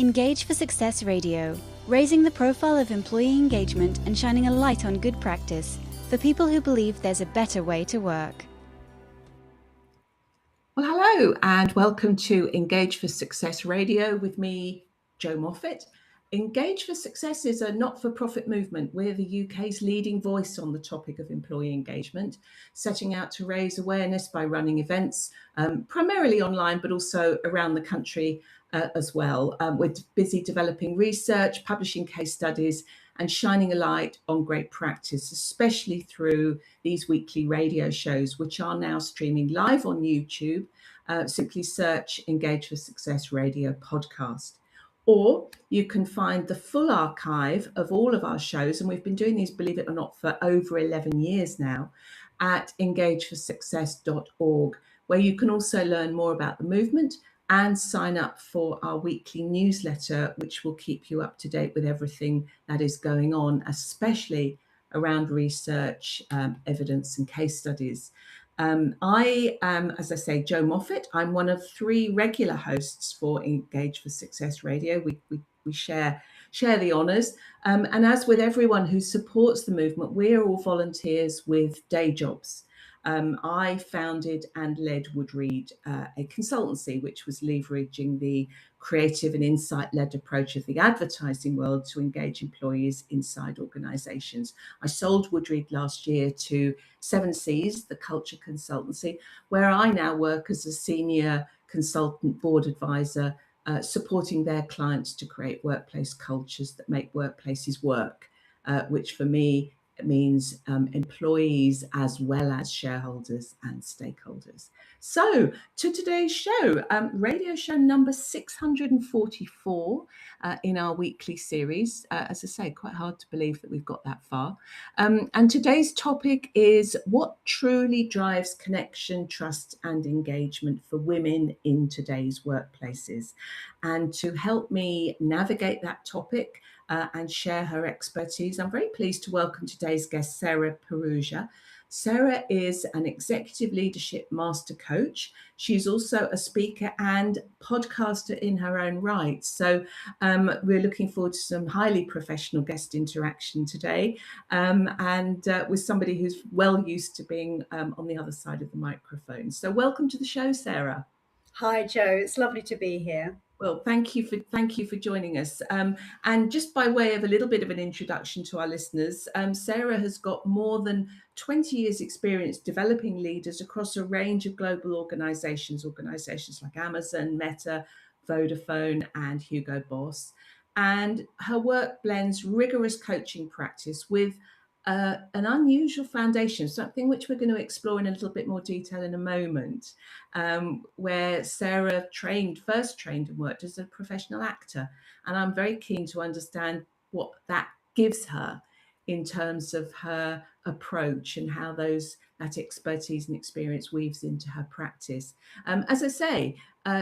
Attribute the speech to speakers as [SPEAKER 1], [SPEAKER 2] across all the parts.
[SPEAKER 1] Engage for Success Radio, raising the profile of employee engagement and shining a light on good practice for people who believe there's a better way to work.
[SPEAKER 2] Well, hello and welcome to Engage for Success Radio with me, Jo Moffat. Engage for Success is a not-for-profit movement. We're the UK's leading voice on the topic of employee engagement, setting out to raise awareness by running events, primarily online, but also around the country as well. We're busy developing research, publishing case studies, and shining a light on great practice, especially through these weekly radio shows, which are now streaming live on YouTube. Simply search Engage for Success Radio podcast. Or you can find the full archive of all of our shows, and we've been doing these, believe it or not, for over 11 years now, at engageforsuccess.org, where you can also learn more about the movement and sign up for our weekly newsletter, which will keep you up to date with everything that is going on, especially around research, evidence and case studies. I am, as I say, Jo Moffat. I'm one of 3 regular hosts for Engage for Success Radio. We share the honours. And as with everyone who supports the movement, we're all volunteers with day jobs. I founded and led Woodreed, a consultancy which was leveraging the creative and insight-led approach of the advertising world to engage employees inside organisations. I sold Woodreed last year to 7 Cs, the culture consultancy, where I now work as a senior consultant board advisor, supporting their clients to create workplace cultures that make workplaces work, which for me means employees as well as shareholders and stakeholders. So to today's show, radio show number 644 in our weekly series. As I say, quite hard to believe that we've got that far. And today's topic is what truly drives connection, trust and engagement for women in today's workplaces. And to help me navigate that topic, and share her expertise, I'm very pleased to welcome today's guest, Sarah Perugia. Sarah is an executive leadership master coach. She's also a speaker and podcaster in her own right. So we're looking forward to some highly professional guest interaction today, and with somebody who's well used to being on the other side of the microphone. So welcome to the show, Sarah.
[SPEAKER 3] Hi, Jo. It's lovely to be here.
[SPEAKER 2] Well, thank you for joining us. And just by way of a little bit of an introduction to our listeners, Sarah has got more than 20 years experience developing leaders across a range of global organizations like Amazon, Meta, Vodafone and Hugo Boss. And her work blends rigorous coaching practice with an unusual foundation, something which we're going to explore in a little bit more detail in a moment, where Sarah first trained and worked as a professional actor. And I'm very keen to understand what that gives her in terms of her approach and how that expertise and experience weaves into her practice. As I say,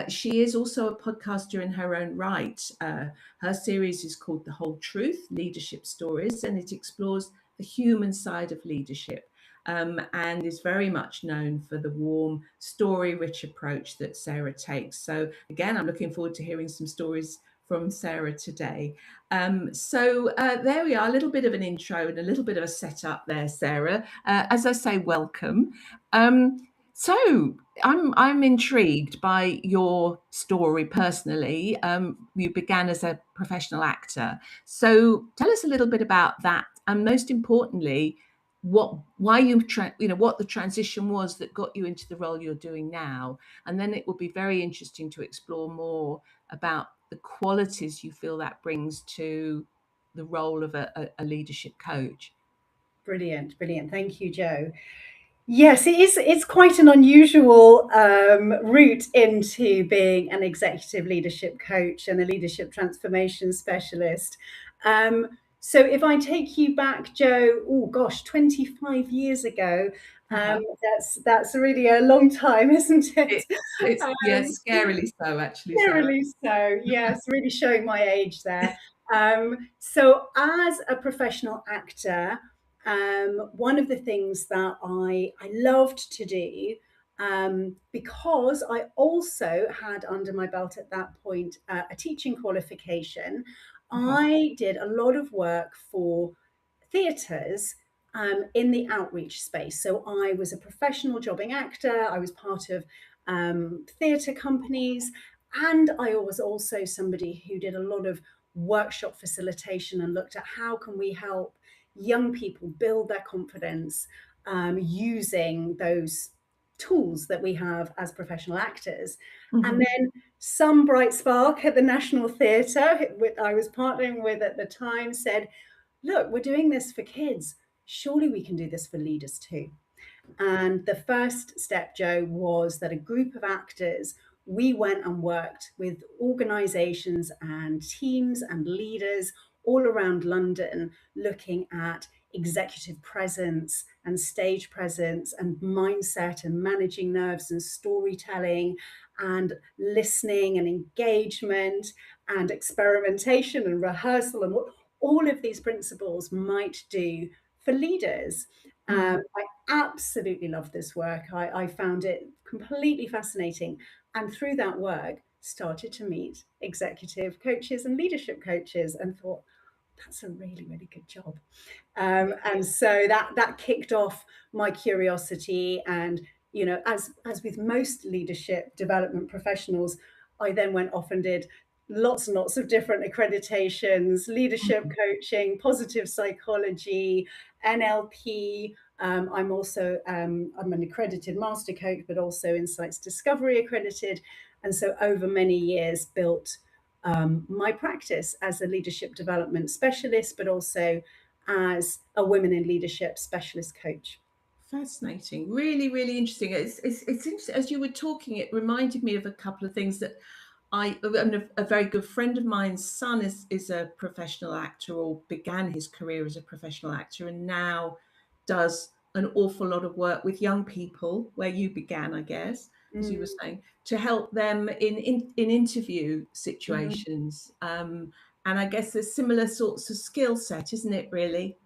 [SPEAKER 2] she is also a podcaster in her own right. Her series is called The Whole Truth, Leadership Stories, and it explores the human side of leadership, and is very much known for the warm, story-rich approach that Sarah takes. So again, I'm looking forward to hearing some stories from Sarah today. So there we are, a little bit of an intro and a little bit of a setup there, Sarah. As I say, welcome. So I'm intrigued by your story personally. You began as a professional actor. So tell us a little bit about that, and most importantly, what the transition was that got you into the role you're doing now. And then it will be very interesting to explore more about the qualities you feel that brings to the role of a leadership coach.
[SPEAKER 3] Brilliant. Thank you, Jo. Yes, it's quite an unusual route into being an executive leadership coach and a leadership transformation specialist. So if I take you back, Jo, 25 years ago, that's really a long time, isn't it?
[SPEAKER 2] Yes, scarily so, actually.
[SPEAKER 3] Scarily so, yes, really showing my age there. So as a professional actor, one of the things that I loved to do because I also had under my belt at that point a teaching qualification. I did a lot of work for theatres in the outreach space. So I was a professional jobbing actor, I was part of theatre companies, and I was also somebody who did a lot of workshop facilitation and looked at how can we help young people build their confidence using those tools that we have as professional actors. And then some bright spark at the National Theatre, I was partnering with at the time, said, look, we're doing this for kids. Surely we can do this for leaders too. And the first step, Joe, was that a group of actors, we went and worked with organizations and teams and leaders all around London, looking at executive presence and stage presence and mindset and managing nerves and storytelling and listening and engagement and experimentation and rehearsal and what all of these principles might do for leaders. I absolutely love this work. I found it completely fascinating. And through that work, started to meet executive coaches and leadership coaches and thought, that's a really, really good job. And so that kicked off my curiosity. And, you know, as with most leadership development professionals, I then went off and did lots and lots of different accreditations, leadership coaching, positive psychology, NLP. I'm also I'm an accredited master coach, but also Insights Discovery accredited. And so over many years built my practice as a leadership development specialist, but also as a women in leadership specialist coach.
[SPEAKER 2] Fascinating, really, really interesting. It's interesting. As you were talking, it reminded me of a couple of things that a very good friend of mine's son is a professional actor, or began his career as a professional actor, and now does an awful lot of work with young people, where you began, I guess, as you were saying, to help them in interview situations. And I guess there's similar sorts of skill set, isn't it, really?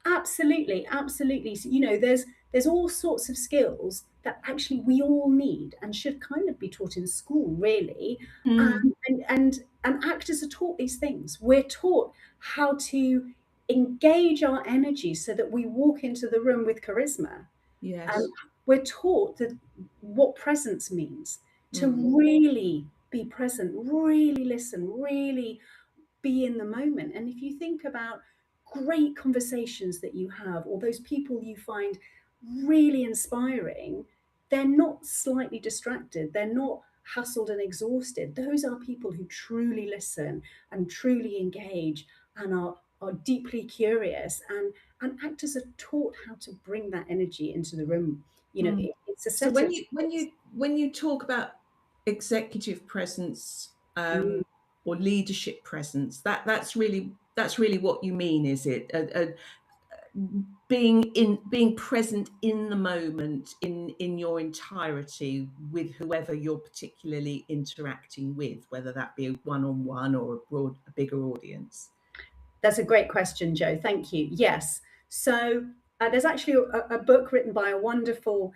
[SPEAKER 3] Absolutely, absolutely. So, you know, there's all sorts of skills that actually we all need and should kind of be taught in school, really.
[SPEAKER 2] Mm,
[SPEAKER 3] And actors are taught these things. We're taught how to engage our energy so that we walk into the room with charisma.
[SPEAKER 2] yes.
[SPEAKER 3] We're taught that what presence means, to
[SPEAKER 2] Mm,
[SPEAKER 3] really be present, really listen, really be in the moment. And if you think about great conversations that you have, or those people you find really inspiring, they're not slightly distracted, they're not hustled and exhausted. Those are people who truly listen and truly engage and are deeply curious. And actors are taught how to bring that energy into the room. You know,
[SPEAKER 2] mm.
[SPEAKER 3] it's a
[SPEAKER 2] So
[SPEAKER 3] set of
[SPEAKER 2] when you talk about executive presence,
[SPEAKER 3] Mm,
[SPEAKER 2] or leadership presence, that's really what you mean, is it? Being present in the moment, in your entirety, with whoever you're particularly interacting with, whether that be one on one or a bigger audience.
[SPEAKER 3] That's a great question, Joe. Thank you. Yes. So there's actually a book written by a wonderful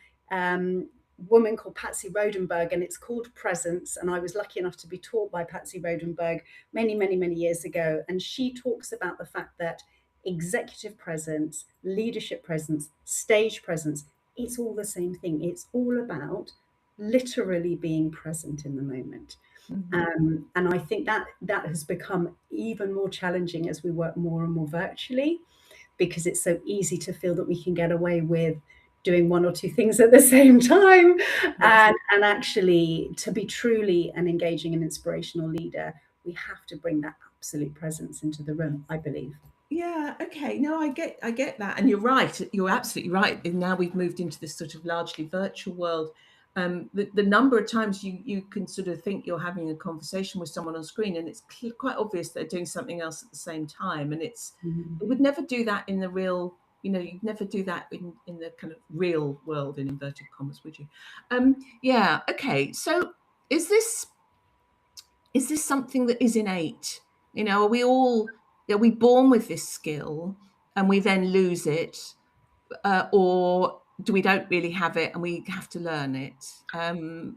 [SPEAKER 3] woman called Patsy Rodenberg, and it's called Presence. And I was lucky enough to be taught by Patsy Rodenberg many, many, many years ago. And she talks about the fact that executive presence, leadership presence, stage presence, it's all the same thing. It's all about literally being present in the moment.
[SPEAKER 2] Mhm.
[SPEAKER 3] And I think that has become even more challenging as we work more and more virtually, because it's so easy to feel that we can get away with doing one or two things at the same time.
[SPEAKER 2] Yes.
[SPEAKER 3] And actually, to be truly an engaging and inspirational leader, we have to bring that absolute presence into the room, I believe.
[SPEAKER 2] Yeah, okay. No, I get that. And you're right. You're absolutely right. And now we've moved into this sort of largely virtual world. The number of times you can sort of think you're having a conversation with someone on screen, and it's quite obvious they're doing something else at the same time. And
[SPEAKER 3] Mhm.
[SPEAKER 2] it would never do that in the real, you'd never do that in the kind of real world, in inverted commas, would you? Yeah, okay. So is this is this something that is innate? Are we born with this skill and we then lose it? Or we don't really have it and we have to learn it.
[SPEAKER 3] Hmm.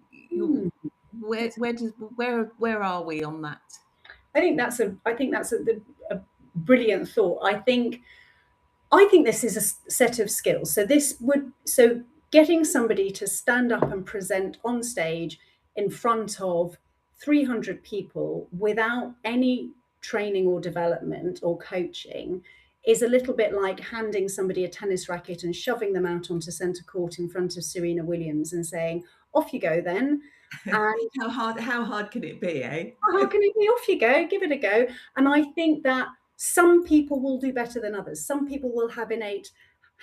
[SPEAKER 2] Where are we on that?
[SPEAKER 3] I think that's a brilliant thought. I think this is a set of skills. So getting somebody to stand up and present on stage in front of 300 people without any training or development or coaching is a little bit like handing somebody a tennis racket and shoving them out onto centre court in front of Serena Williams and saying, off you go then. And
[SPEAKER 2] How hard can it be, eh?
[SPEAKER 3] how can it be? Off you go, give it a go. And I think that some people will do better than others. Some people will have innate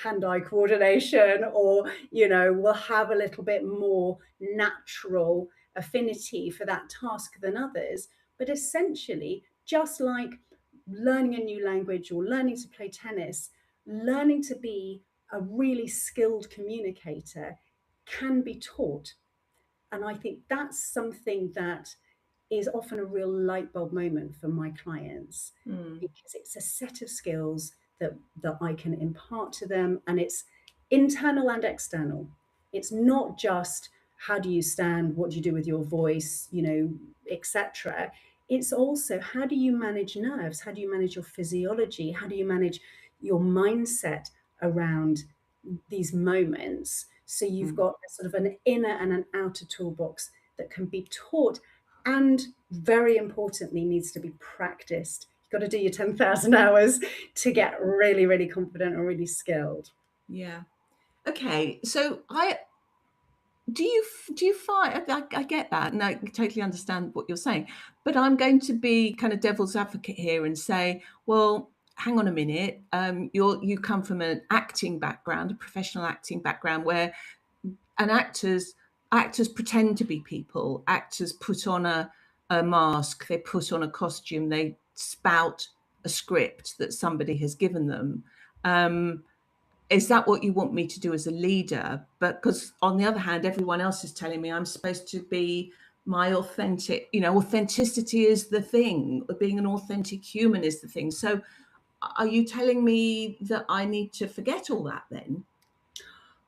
[SPEAKER 3] hand-eye coordination, or will have a little bit more natural affinity for that task than others. But essentially, just like learning a new language or learning to play tennis, learning to be a really skilled communicator can be taught. And I think that's something that is often a real light bulb moment for my clients, because it's a set of skills that I can impart to them, and it's internal and external. It's not just how do you stand, what do you do with your voice, etc. It's also how do you manage nerves, how do you manage your physiology, how do you manage your mindset around these moments. So you've got a sort of an inner and an outer toolbox that can be taught, and very importantly needs to be practiced. You've got to do your 10,000 hours to get really, really confident and really skilled.
[SPEAKER 2] Yeah. Okay. So do you find, I get that and I totally understand what you're saying, but I'm going to be kind of devil's advocate here and say, well, hang on a minute. You come from an acting background, a professional acting background, where actors pretend to be people. Actors put on a mask, they put on a costume, they spout a script that somebody has given them. Is that what you want me to do as a leader? But because on the other hand, everyone else is telling me I'm supposed to be my authentic, authenticity is the thing. Being an authentic human is the thing. So are you telling me that I need to forget all that then?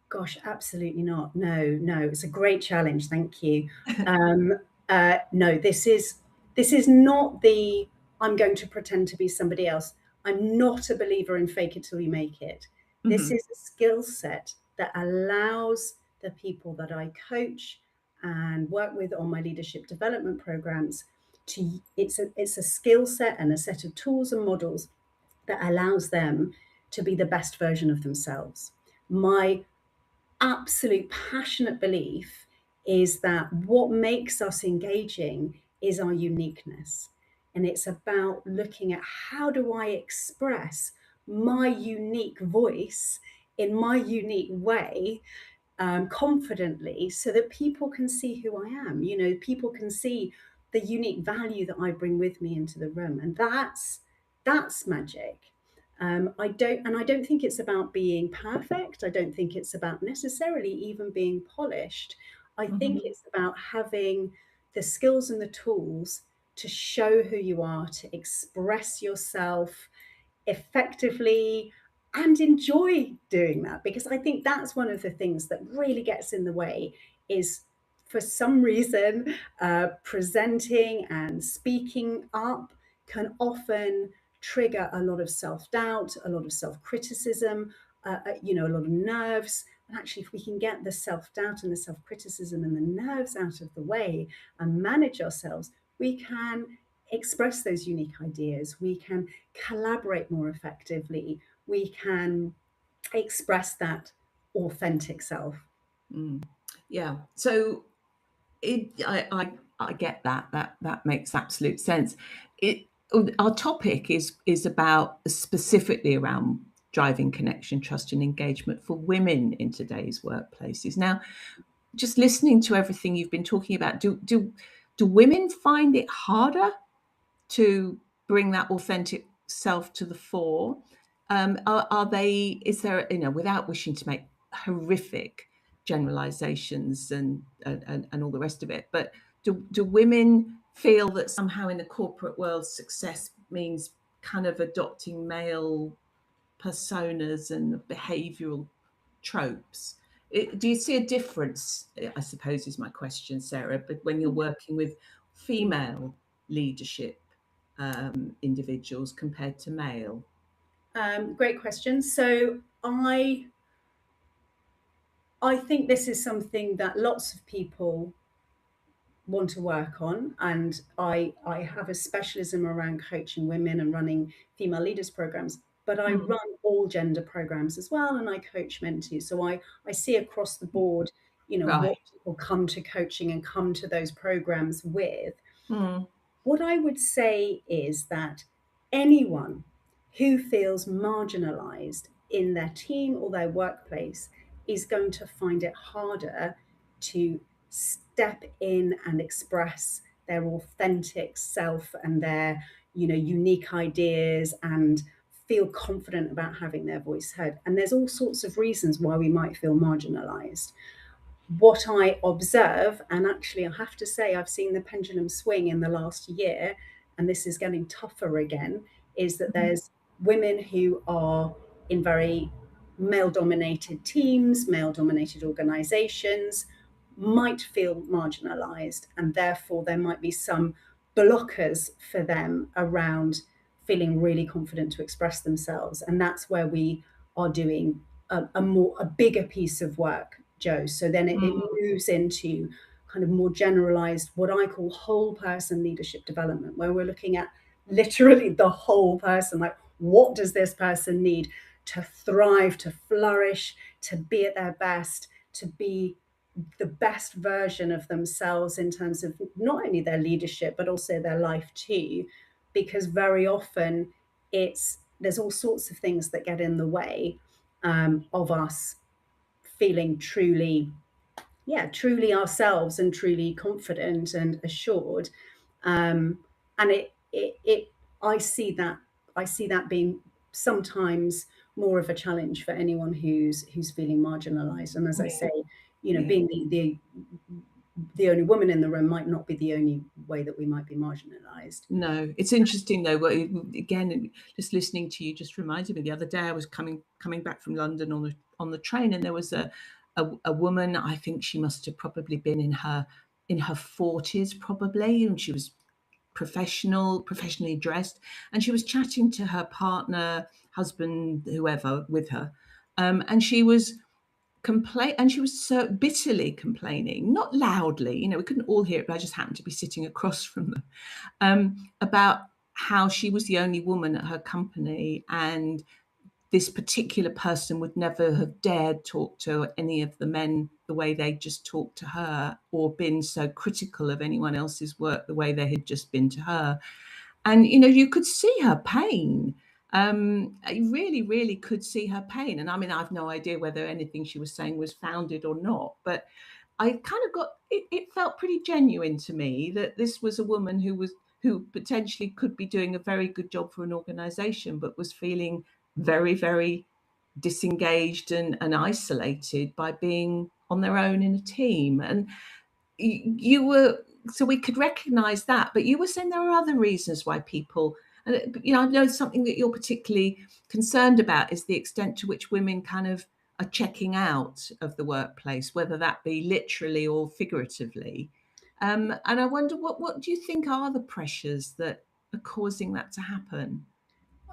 [SPEAKER 3] Gosh, absolutely not. No, it's a great challenge. Thank you. No, this is not the I'm going to pretend to be somebody else. I'm not a believer in fake it till you make it. This is a skill set that allows the people that I coach and work with on my leadership development programs it's a skill set and a set of tools and models that allows them to be the best version of themselves. My absolute passionate belief is that what makes us engaging is our uniqueness. And it's about looking at how do I express my unique voice in my unique way, confidently, so that people can see who I am. People can see the unique value that I bring with me into the room. And that's magic. I don't think it's about being perfect. I don't think it's about necessarily even being polished. I think it's about having the skills and the tools to show who you are, to express yourself effectively and enjoy doing that. Because I think that's one of the things that really gets in the way is, for some reason, presenting and speaking up can often trigger a lot of self-doubt, a lot of self-criticism, a lot of nerves. And actually, if we can get the self-doubt and the self-criticism and the nerves out of the way and manage ourselves, we can express those unique ideas. We can collaborate more effectively. We can express that authentic self.
[SPEAKER 2] Yeah. So I get that. That makes absolute sense. Our topic is about specifically around driving connection, trust, and engagement for women in today's workplaces. Now, just listening to everything you've been talking about, do women find it harder to bring that authentic self to the fore? Are they? Is there, without wishing to make horrific generalizations and all the rest of it, but do women feel that somehow in the corporate world success means kind of adopting male personas and behavioral tropes? Do you see a difference, I suppose is my question, Sarah, but when you're working with female leadership individuals compared to male?
[SPEAKER 3] Great question. So I think this is something that lots of people want to work on, and I have a specialism around coaching women and running female leaders programs, but I
[SPEAKER 2] Mm,
[SPEAKER 3] run all gender programs as well, and I coach mentees. So I see across the board, you know,
[SPEAKER 2] right.
[SPEAKER 3] what people come to coaching and come to those programs with.
[SPEAKER 2] Mm,
[SPEAKER 3] What I would say is that anyone who feels marginalized in their team or their workplace is going to find it harder to step in and express their authentic self and their, you know, unique ideas and feel confident about having their voice heard. And there's all sorts of reasons why we might feel marginalized. What I observe, and actually I have to say I've seen the pendulum swing in the last year, and this is getting tougher again, is that
[SPEAKER 2] mm,
[SPEAKER 3] there's women who are in very male dominated teams, male dominated organizations, might feel marginalized, and therefore there might be some blockers for them around feeling really confident to express themselves. And that's where we are doing a bigger piece of work, Joe. So then it
[SPEAKER 2] mm,
[SPEAKER 3] moves into kind of more generalized, what I call whole person leadership development, where we're looking at literally the whole person. Like, what does this person need to thrive, to flourish, to be at their best, to be the best version of themselves in terms of not only their leadership, but also their life too? Because very often there's all sorts of things that get in the way of us feeling truly, yeah, truly ourselves and truly confident and assured. And it I see that being sometimes more of a challenge for anyone who's feeling marginalized. And as I
[SPEAKER 2] yeah,
[SPEAKER 3] say, you know,
[SPEAKER 2] yeah.
[SPEAKER 3] being the only woman in the room might not be the only way that we might be marginalized.
[SPEAKER 2] No, it's interesting though. Again, just listening to you just reminded me. The other day, I was coming back from London on the train, and there was a woman. I think she must have probably been in her 40s, probably, and she was professionally dressed, and she was chatting to her partner, husband, whoever, with her, and she was and she was so bitterly complaining, not loudly. You know, we couldn't all hear it, but I just happened to be sitting across from them about how she was the only woman at her company, and this particular person would never have dared talk to any of the men the way they just talked to her, or been so critical of anyone else's work the way they had just been to her. And you know, you could see her pain. I really, really could see her pain. And I mean, I've no idea whether anything she was saying was founded or not, but I kind of got it felt pretty genuine to me that this was a woman who potentially could be doing a very good job for an organization, but was feeling very, very disengaged and isolated by being on their own in a team. And you were, so we could recognize that, but you were saying there are other reasons why people, and you know, I know something that you're particularly concerned about is the extent to which women kind of are checking out of the workplace, whether that be literally or figuratively. And I wonder, what do you think are the pressures that are causing that to happen?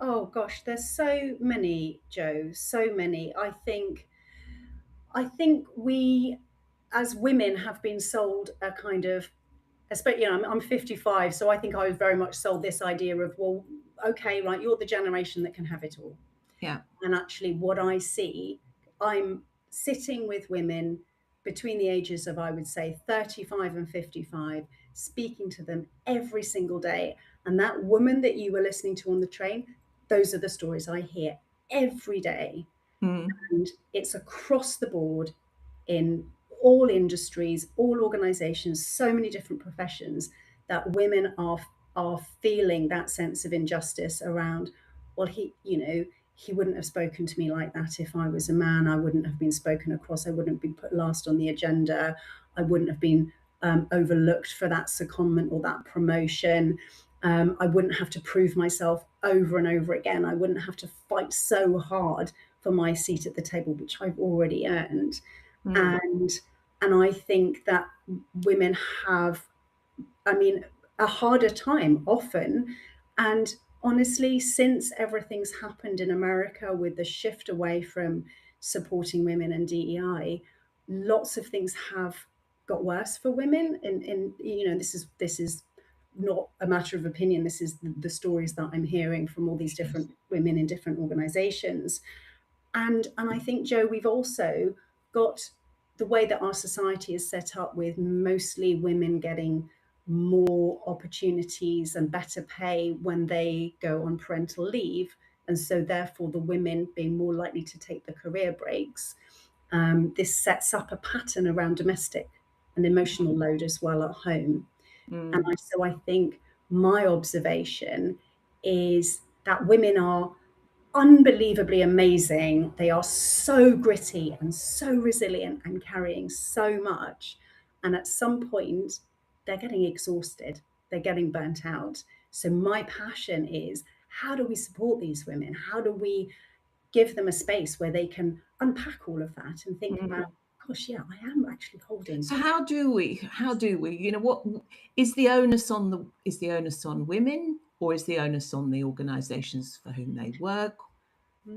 [SPEAKER 3] Oh gosh, there's so many, Joe, so many. I think we as women have been sold a kind of, especially, you know, I'm 55, so I think I was very much sold this idea of, well, okay, right, you're the generation that can have it all.
[SPEAKER 2] Yeah.
[SPEAKER 3] And actually, what I see, I'm sitting with women between the ages of, I would say, 35 and 55, speaking to them every single day. And that woman that you were listening to on the train, those are the stories I hear every day.
[SPEAKER 2] Mm,
[SPEAKER 3] And it's across the board in all industries, all organizations, so many different professions, that women are feeling that sense of injustice around, well, you know, he wouldn't have spoken to me like that if I was a man. I wouldn't have been spoken across. I wouldn't have been put last on the agenda. I wouldn't have been overlooked for that secondment or that promotion. I wouldn't have to prove myself over and over again. I wouldn't have to fight so hard for my seat at the table, which I've already earned. and I think that women have, I mean, a harder time often. And honestly, since everything's happened in America with the shift away from supporting women and DEI, lots of things have got worse for women. And this is not a matter of opinion. This is the stories that I'm hearing from all these different women in different organizations. And I think, Joe, we've also got the way that our society is set up with mostly women getting more opportunities and better pay when they go on parental leave. And so therefore the women being more likely to take the career breaks. This sets up a pattern around domestic and emotional load as well at home. So I think my observation is that women are unbelievably amazing. They are so gritty and so resilient and carrying so much. And at some point, they're getting exhausted, they're getting burnt out. So, my passion is, how do we support these women? How do we give them a space where they can unpack all of that and think about, gosh, yeah, I am actually holding.
[SPEAKER 2] So how do we, what is the onus on women, or is the onus on the organizations for whom they work?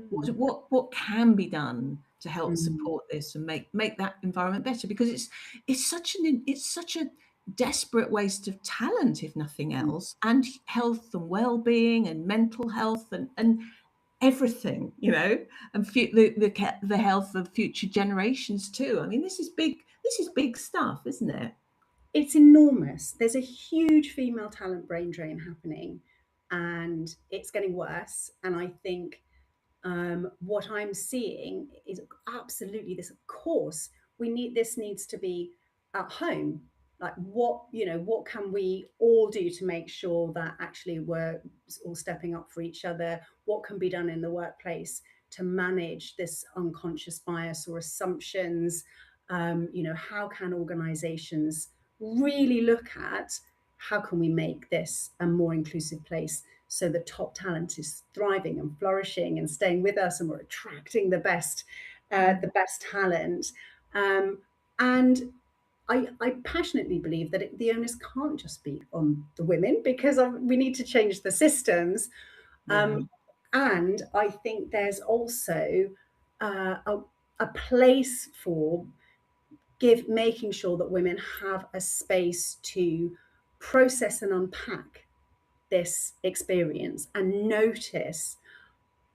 [SPEAKER 2] What can be done to help support this and make that environment better? Because it's such a desperate waste of talent, if nothing else, and health and well-being and mental health and everything, and the health of future generations too. I mean, this is big stuff, isn't it?
[SPEAKER 3] It's enormous. There's a huge female talent brain drain happening, and it's getting worse. And I think what I'm seeing is absolutely this. Of course, this needs to be at home. Like, what can we all do to make sure that actually we're all stepping up for each other? What can be done in the workplace to manage this unconscious bias or assumptions? How can organizations really look at how can we make this a more inclusive place so the top talent is thriving and flourishing and staying with us, and we're attracting the best talent. And I passionately believe that the onus can't just be on the women, because we need to change the systems. And I think there's also a place for making sure that women have a space to process and unpack this experience and notice,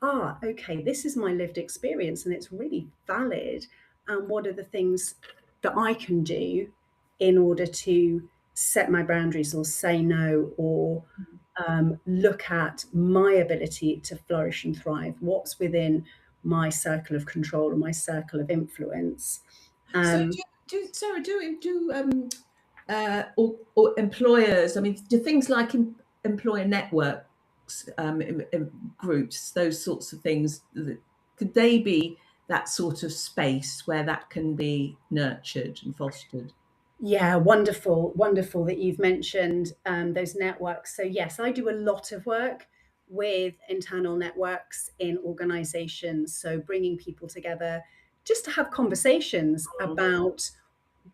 [SPEAKER 3] okay, this is my lived experience and it's really valid. And what are the things that I can do in order to set my boundaries or say no, or look at my ability to flourish and thrive? What's within my circle of control or my circle of influence?
[SPEAKER 2] Sarah, or employers, I mean, do things like employer networks, groups, those sorts of things, could they be that sort of space where that can be nurtured and fostered?
[SPEAKER 3] Yeah, wonderful that you've mentioned those networks. So yes, I do a lot of work with internal networks in organizations. So bringing people together just to have conversations about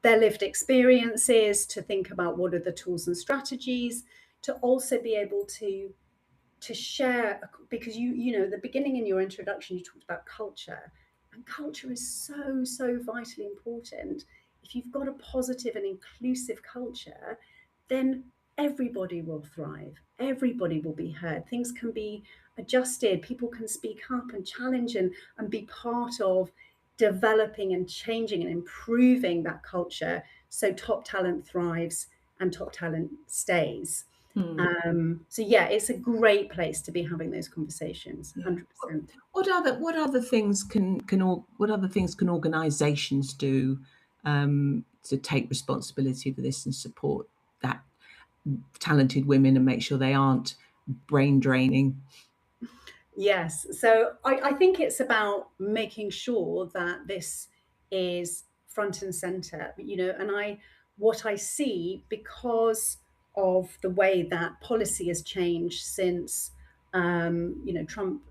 [SPEAKER 3] their lived experiences, to think about what are the tools and strategies, to also be able to share, because at the beginning in your introduction, you talked about culture, and culture is so vitally important. If you've got a positive and inclusive culture, then everybody will thrive, everybody will be heard, things can be adjusted, people can speak up and challenge and be part of developing and changing and improving that culture, so top talent thrives and top talent stays. So yeah, it's a great place to be having those conversations. 100%.
[SPEAKER 2] What other things can organisations do to take responsibility for this and support that talented women and make sure they aren't brain draining?
[SPEAKER 3] Yes, so I think it's about making sure that this is front and center, and what I see, because of the way that policy has changed since Trump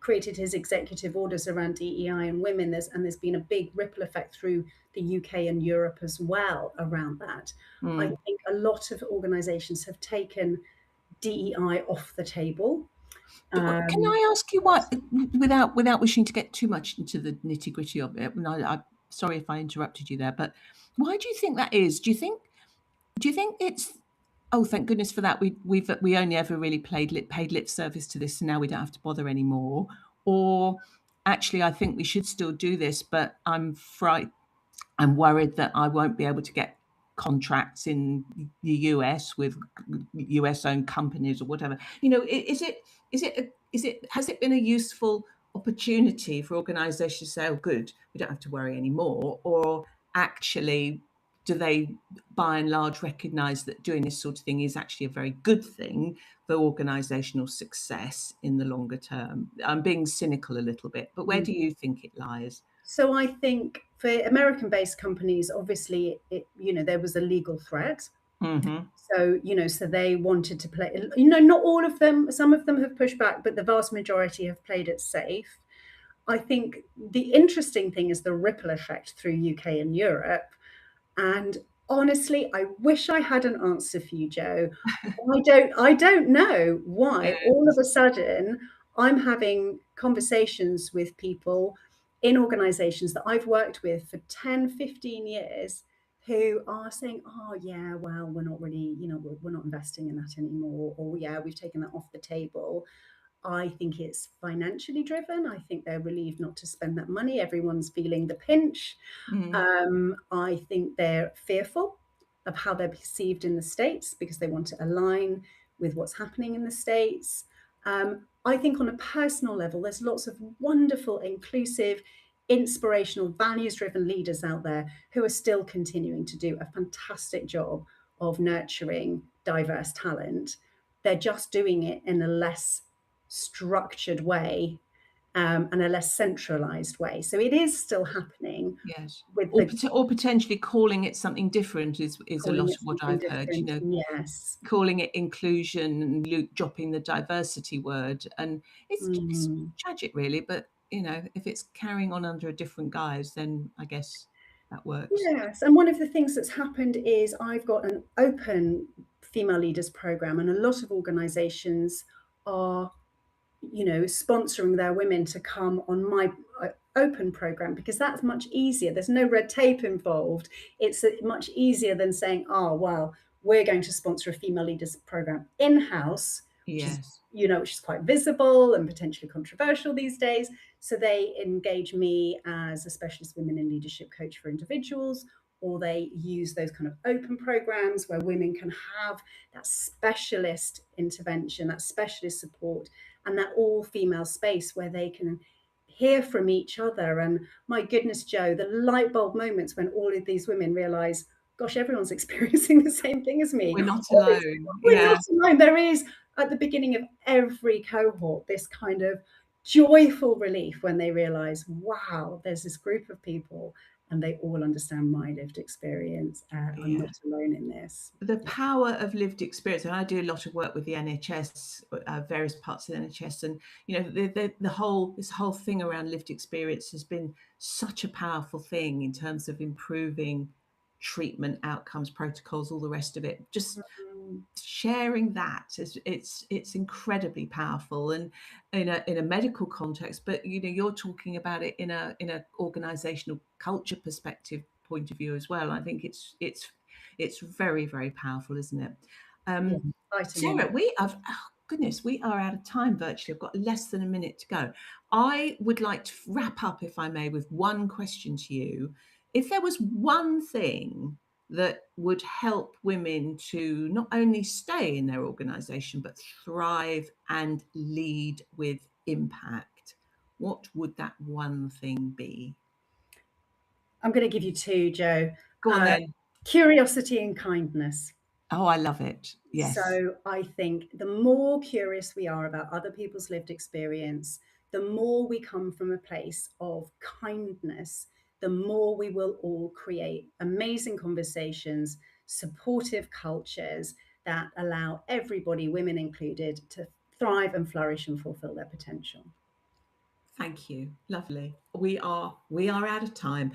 [SPEAKER 3] created his executive orders around DEI and women. There's been a big ripple effect through the UK and Europe as well around that. I think a lot of organisations have taken DEI off the table.
[SPEAKER 2] Can I ask you why, without wishing to get too much into the nitty gritty of it? And I'm sorry if I interrupted you there, but why do you think that is? Do you think it's, oh, thank goodness for that. We only ever really paid lip service to this, and now we don't have to bother anymore. Or actually, I think we should still do this, but I'm worried that I won't be able to get contracts in the US with US owned companies or whatever. Has it been a useful opportunity for organizations to say, oh, good, we don't have to worry anymore? Or actually, do they by and large recognize that doing this sort of thing is actually a very good thing for organizational success in the longer term? I'm being cynical a little bit, but where do you think it lies?
[SPEAKER 3] So I think for American-based companies, obviously, there was a legal threat.
[SPEAKER 2] Mm-hmm.
[SPEAKER 3] So they wanted to play. Not all of them. Some of them have pushed back, but the vast majority have played it safe. I think the interesting thing is the ripple effect through UK and Europe. And honestly, I wish I had an answer for you, Joe. I don't know why all of a sudden I'm having conversations with people in organizations that I've worked with for 10, 15 years who are saying, oh yeah, well, we're not really, we're not investing in that anymore. Or yeah, we've taken that off the table. I think it's financially driven. I think they're relieved not to spend that money. Everyone's feeling the pinch. I think they're fearful of how they're perceived in the States because they want to align with what's happening in the States. I think on a personal level, there's lots of wonderful, inclusive, inspirational, values-driven leaders out there who are still continuing to do a fantastic job of nurturing diverse talent. They're just doing it in a less structured way and a less centralized way. So it is still happening.
[SPEAKER 2] Yes. Or potentially calling it something different is a lot of what I've heard.
[SPEAKER 3] Yes.
[SPEAKER 2] Calling it inclusion and dropping the diversity word. And it's tragic, really. But, if it's carrying on under a different guise, then I guess that works.
[SPEAKER 3] Yes. And one of the things that's happened is I've got an open female leaders program, and a lot of organizations are sponsoring their women to come on my open program because that's much easier. There's no red tape involved. It's much easier than saying, oh, well, we're going to sponsor a female leaders program in-house, which is quite visible and potentially controversial these days. So they engage me as a specialist women in leadership coach for individuals, or they use those kind of open programs where women can have that specialist intervention, that specialist support, and that all-female space where they can hear from each other. And my goodness, Joe, the light bulb moments when all of these women realize, gosh, everyone's experiencing the same thing as me.
[SPEAKER 2] We're not alone.
[SPEAKER 3] We're not alone. There is, at the beginning of every cohort, this kind of joyful relief when they realize, wow, there's this group of people and they all understand my lived experience. I'm not alone in this.
[SPEAKER 2] The power of lived experience, and I do a lot of work with the NHS, various parts of the NHS, and this whole thing around lived experience has been such a powerful thing in terms of improving treatment outcomes, protocols, all the rest of it. Just sharing that it's incredibly powerful, and in a medical context. But you're talking about it in a organizational culture perspective point of view as well. I think it's very, very powerful, isn't it? Sarah, we are out of time virtually. I've got less than a minute to go. I would like to wrap up, if I may, with one question to you. If there was one thing that would help women to not only stay in their organization, but thrive and lead with impact, what would that one thing be?
[SPEAKER 3] I'm going to give you two, Joe.
[SPEAKER 2] Go on then.
[SPEAKER 3] Curiosity and kindness.
[SPEAKER 2] Oh, I love it. Yes.
[SPEAKER 3] So I think the more curious we are about other people's lived experience, the more we come from a place of kindness, the more we will all create amazing conversations, supportive cultures that allow everybody, women included, to thrive and flourish and fulfill their potential.
[SPEAKER 2] Thank you. Lovely. We are out of time.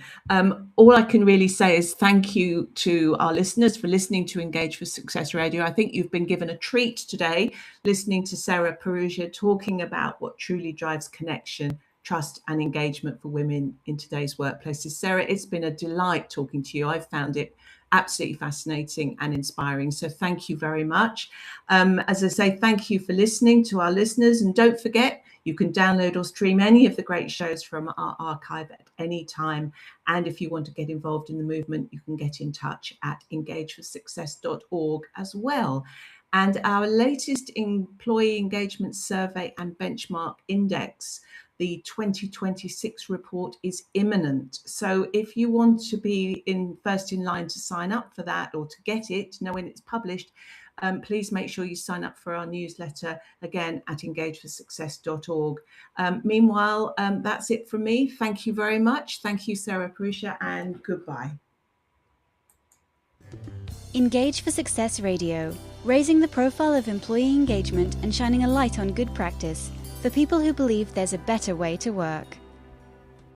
[SPEAKER 2] All I can really say is thank you to our listeners for listening to Engage for Success Radio. I think you've been given a treat today, listening to Sarah Perugia talking about what truly drives connection, trust and engagement for women in today's workplaces. Sarah, it's been a delight talking to you. I've found it absolutely fascinating and inspiring. So thank you very much. As I say, thank you for listening to our listeners. And don't forget, you can download or stream any of the great shows from our archive at any time. And if you want to get involved in the movement, you can get in touch at engageforsuccess.org as well. And our latest employee engagement survey and benchmark index, the 2026 report, is imminent. So if you want to be first in line to sign up for that or to get it, to know when it's published, please make sure you sign up for our newsletter, again, at engageforsuccess.org. Meanwhile, that's it from me. Thank you very much. Thank you, Sarah Perugia, and goodbye.
[SPEAKER 1] Engage for Success Radio, raising the profile of employee engagement and shining a light on good practice for people who believe there's a better way to work.